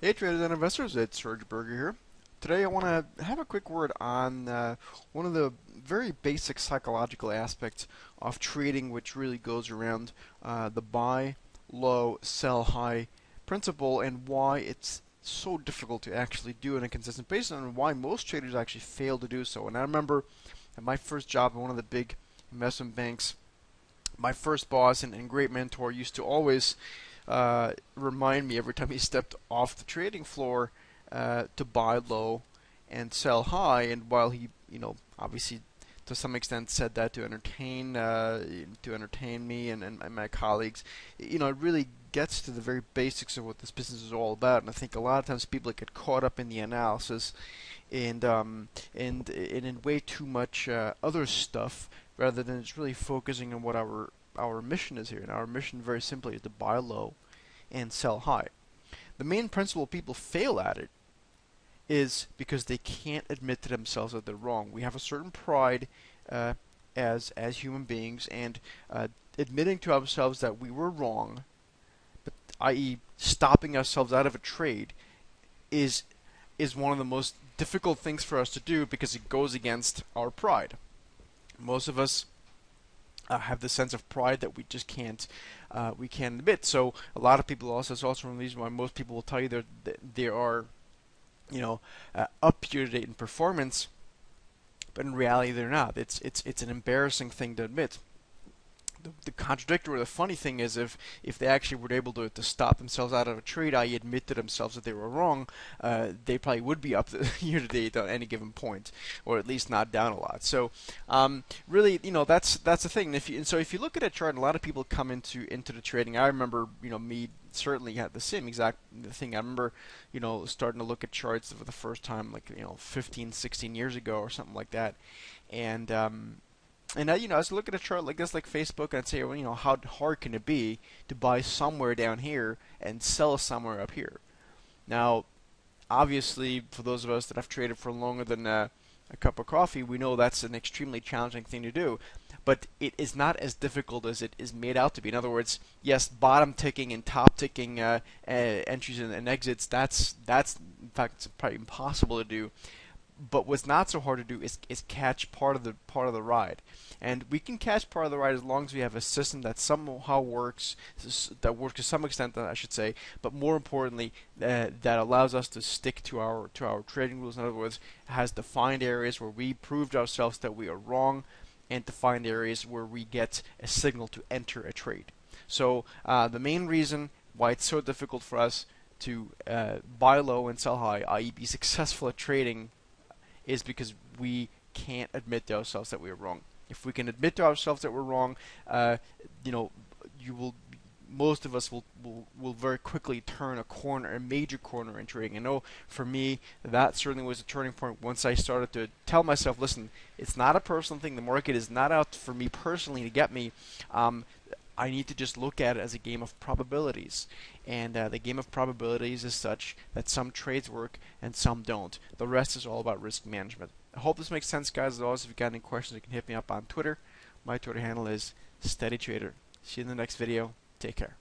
Hey traders and investors, it's Serge Berger here. Today I want to have a quick word on one of the very basic psychological aspects of trading, which really goes around the buy low, sell high principle, and why it's so difficult to actually do on a consistent basis, and why most traders actually fail to do so. And I remember at my first job at one of the big investment banks, my first boss and great mentor used to always remind me every time he stepped off the trading floor to buy low and sell high. And while he, obviously to some extent said that to entertain me and my colleagues, it really gets to the very basics of what this business is all about. And I think a lot of times people get caught up in the analysis and in way too much other stuff rather than just really focusing on what our mission is here. And our mission, very simply, is to buy low and sell high. The main principle people fail at it is because they can't admit to themselves that they're wrong. We have a certain pride as human beings, and admitting to ourselves that we were wrong, but i.e., stopping ourselves out of a trade, is one of the most difficult things for us to do because it goes against our pride. Most of us have this sense of pride that we can't admit. So a lot of people also, it's also one reason why most people will tell you they are up to date in performance, but in reality they're not. It's an embarrassing thing to admit. The contradictory, or the funny thing is, if they actually were able to stop themselves out of a trade, i.e., admit to themselves that they were wrong, they probably would be up year to date at any given point, or at least not down a lot. So really, that's the thing. If you look at a chart, and a lot of people come into the trading. I remember, me certainly had the same exact thing. I remember, starting to look at charts for the first time, like 15, 16 years ago, or something like that, and I was looking at a chart like this, like Facebook, and I'd say, well, how hard can it be to buy somewhere down here and sell somewhere up here? Now, obviously, for those of us that have traded for longer than a cup of coffee, we know that's an extremely challenging thing to do. But it is not as difficult as it is made out to be. In other words, yes, bottom ticking and top ticking entries and exits, that's in fact it's probably impossible to do. But what's not so hard to do is catch part of the ride, and we can catch part of the ride as long as we have a system that somehow works, that works to some extent, I should say. But more importantly, that allows us to stick to our trading rules. In other words, has defined areas where we proved ourselves that we are wrong, and defined areas where we get a signal to enter a trade. So the main reason why it's so difficult for us to buy low and sell high, i.e., be successful at trading, is because we can't admit to ourselves that we are wrong. If we can admit to ourselves that we're wrong, most of us will very quickly turn a major corner in trading. I know for me, that certainly was a turning point once I started to tell myself, listen, it's not a personal thing. The market is not out for me personally to get me. I need to just look at it as a game of probabilities. And the game of probabilities is such that some trades work and some don't. The rest is all about risk management. I hope this makes sense, guys. As always, if you've got any questions, you can hit me up on Twitter. My Twitter handle is SteadyTrader. See you in the next video. Take care.